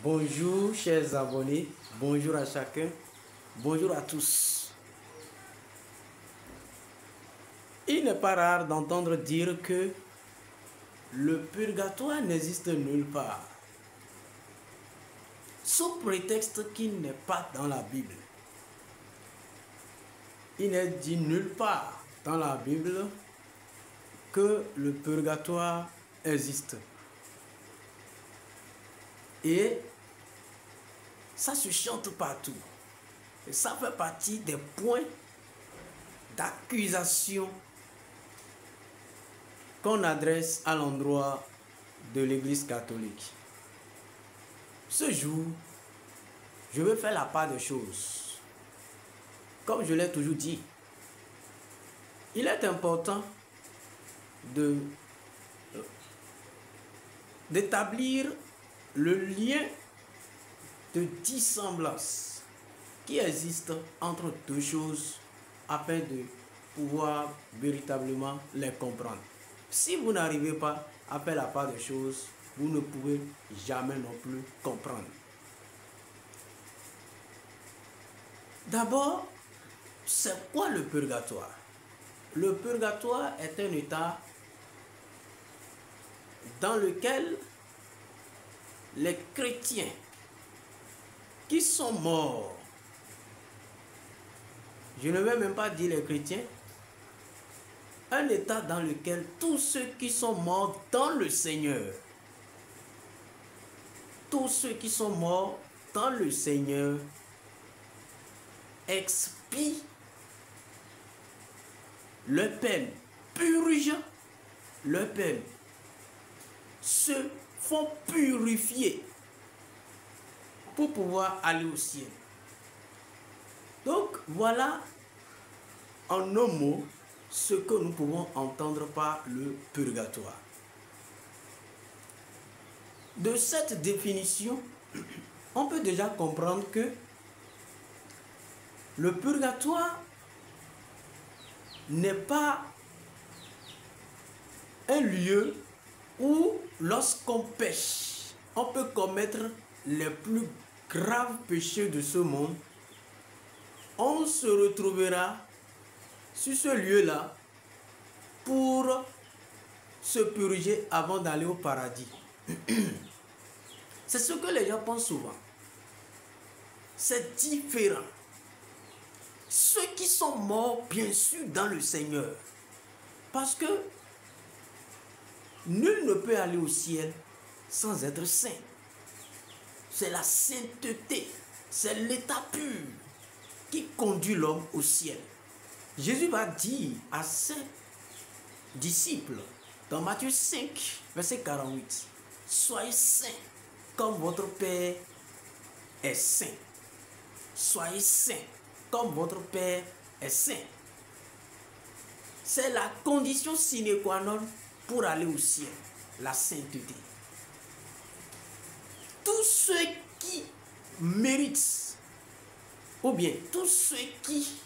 Bonjour chers abonnés, bonjour à chacun, bonjour à tous. Il n'est pas rare d'entendre dire que le purgatoire n'existe nulle part, sous prétexte qu'il n'est pas dans la Bible. Il n'est dit nulle part dans la Bible que le purgatoire existe. Et ça se chante partout. Et ça fait partie des points d'accusation qu'on adresse à l'endroit de l'Église catholique. Ce jour, je veux faire la part des choses. Comme je l'ai toujours dit, il est important d'établir le lien de dissemblance qui existe entre deux choses afin de pouvoir véritablement les comprendre. Si vous n'arrivez pas à faire la part des choses, vous ne pouvez jamais non plus comprendre. D'abord, c'est quoi le purgatoire? Le purgatoire est un état dans lequel les chrétiens qui sont morts, je ne vais même pas dire les chrétiens, un état dans lequel tous ceux qui sont morts dans le Seigneur, tous ceux qui sont morts dans le Seigneur expient leur peine, purgent leur peine, se font purifier pour pouvoir aller au ciel. Donc voilà en un mot ce que nous pouvons entendre par le purgatoire. De cette définition, on peut déjà comprendre que le purgatoire n'est pas un lieu où, lorsqu'on pêche, on peut commettre les plus graves péchés de ce monde. On se retrouvera sur ce lieu-là pour se purger avant d'aller au paradis. C'est ce que les gens pensent souvent. C'est différent. Ceux qui sont morts, bien sûr, dans le Seigneur, parce que nul ne peut aller au ciel sans être saint. C'est la sainteté, c'est l'état pur qui conduit l'homme au ciel. Jésus va dire à ses disciples, dans Matthieu 5, verset 48, « Soyez saints comme votre Père est saint. Soyez saints comme votre Père est saint. » C'est la condition sine qua non pour aller au ciel, la sainteté. Tous ceux qui méritent, ou bien tous ceux qui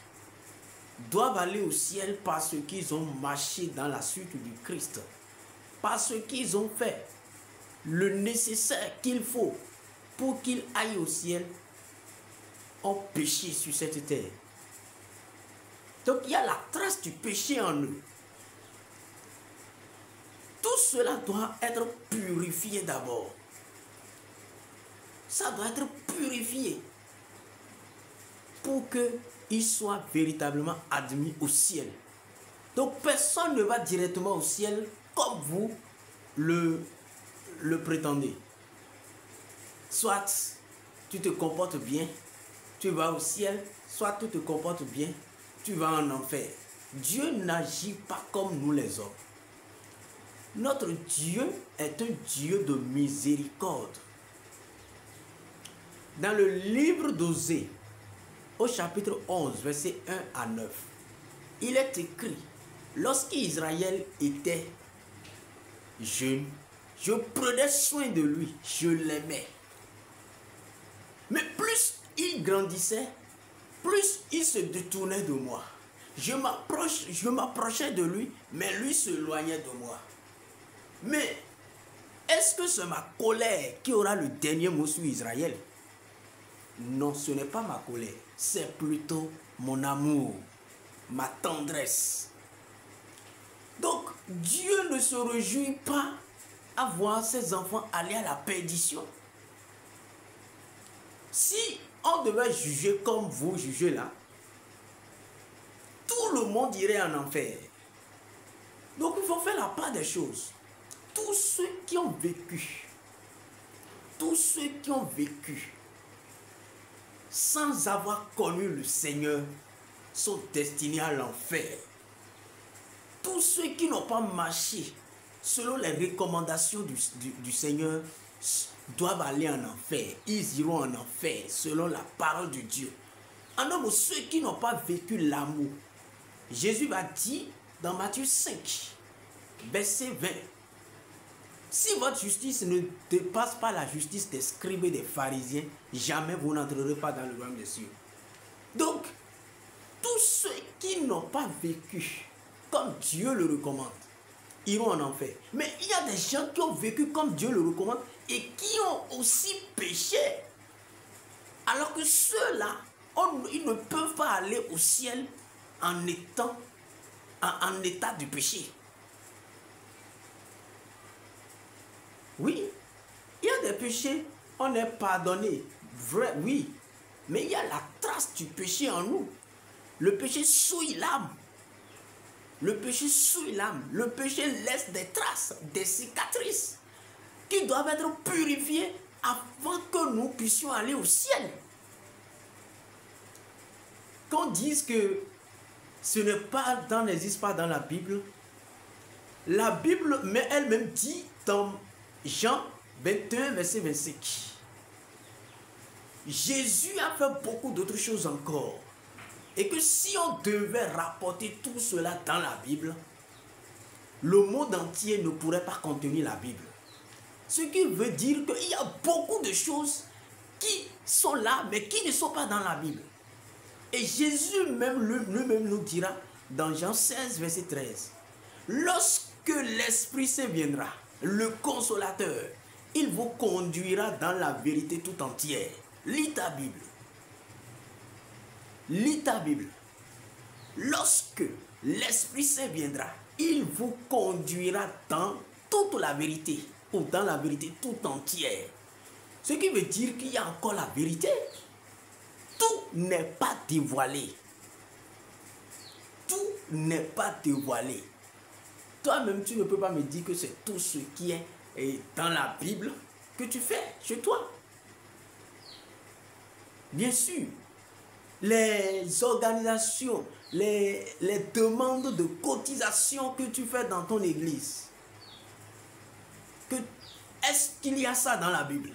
doivent aller au ciel parce qu'ils ont marché dans la suite du Christ, parce qu'ils ont fait le nécessaire qu'il faut pour qu'ils aillent au ciel, ont péché sur cette terre. Donc il y a la trace du péché en eux. Tout cela doit être purifié d'abord. Ça doit être purifié pour qu'ils soient véritablement admis au ciel. Donc personne ne va directement au ciel comme vous le prétendez. Soit tu te comportes bien, tu vas au ciel, soit tu te comportes bien, tu vas en enfer. Dieu n'agit pas comme nous les hommes. Notre Dieu est un Dieu de miséricorde. Dans le livre d'Osée, au chapitre 11, verset 1 à 9, il est écrit, lorsqu'Israël était jeune, je prenais soin de lui, je l'aimais. Mais plus il grandissait, plus il se détournait de moi. Je m'approchais de lui, mais lui s'éloignait de moi. Mais Est-ce que c'est ma colère qui aura le dernier mot sur Israël? Non, ce n'est pas ma colère. C'est plutôt mon amour, ma tendresse. Donc, Dieu ne se réjouit pas à voir ses enfants aller à la perdition. Si on devait juger comme vous jugez là, tout le monde irait en enfer. Donc, il faut faire la part des choses. Tous ceux qui ont vécu sans avoir connu le Seigneur sont destinés à l'enfer. Tous ceux qui n'ont pas marché selon les recommandations du Seigneur doivent aller en enfer. Ils iront en enfer selon la parole de Dieu. En homme, ceux qui n'ont pas vécu l'amour, Jésus va dire dans Matthieu 5, verset 20, si votre justice ne dépasse pas la justice des scribes et des pharisiens, jamais vous n'entrerez pas dans le royaume des cieux. Donc, tous ceux qui n'ont pas vécu comme Dieu le recommande iront en enfer. Mais il y a des gens qui ont vécu comme Dieu le recommande et qui ont aussi péché. Alors que ceux-là, ils ne peuvent pas aller au ciel en état de péché. Oui, il y a des péchés, on est pardonné, vrai, oui, mais il y a la trace du péché en nous. Le péché souille l'âme. Le péché souille l'âme. Le péché laisse des traces, des cicatrices qui doivent être purifiées avant que nous puissions aller au ciel. Qu'on dise que ce n'est pas n'existe pas dans la Bible mais elle-même dit dans Jean 21, verset 25. Jésus a fait beaucoup d'autres choses encore. Et que si on devait rapporter tout cela dans la Bible, le monde entier ne pourrait pas contenir la Bible. Ce qui veut dire qu'il y a beaucoup de choses qui sont là, mais qui ne sont pas dans la Bible. Et Jésus lui-même nous dira dans Jean 16, verset 13, lorsque l'Esprit Saint viendra, le Consolateur, il vous conduira dans la vérité tout entière. Lis ta Bible. Lis ta Bible. Lorsque l'Esprit Saint viendra, il vous conduira dans toute la vérité, ou dans la vérité tout entière. Ce qui veut dire qu'il y a encore la vérité. Tout n'est pas dévoilé. Tout n'est pas dévoilé. Toi-même, tu ne peux pas me dire que c'est tout ce qui est dans la Bible que tu fais chez toi. Bien sûr, les organisations, les demandes de cotisation que tu fais dans ton église, est-ce qu'il y a ça dans la Bible?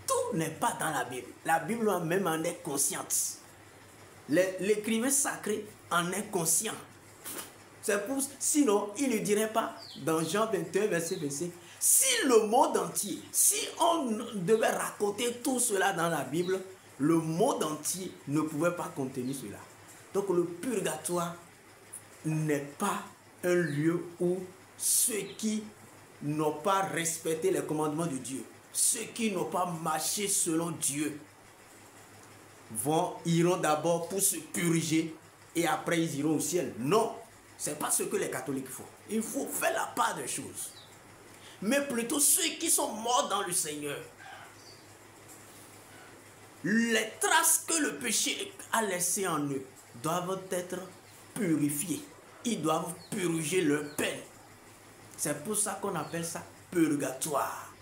Tout n'est pas dans la Bible. La Bible même en est consciente. L'écrivain sacré en est conscient. C'est pour, sinon, il ne dirait pas dans Jean 21, verset 25, si le monde entier, si on devait raconter tout cela dans la Bible, le monde entier ne pouvait pas contenir cela. Donc le purgatoire n'est pas un lieu où ceux qui n'ont pas respecté les commandements de Dieu, ceux qui n'ont pas marché selon Dieu, iront d'abord pour se purger et après ils iront au ciel. Non, ce n'est pas ce que les catholiques font. Il faut faire la part des choses. Mais plutôt ceux qui sont morts dans le Seigneur. Les traces que le péché a laissées en eux doivent être purifiées. Ils doivent purger leur peine. C'est pour ça qu'on appelle ça purgatoire.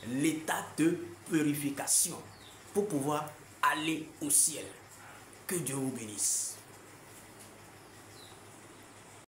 L'état de purification pour pouvoir aller au ciel. Que Dieu vous bénisse.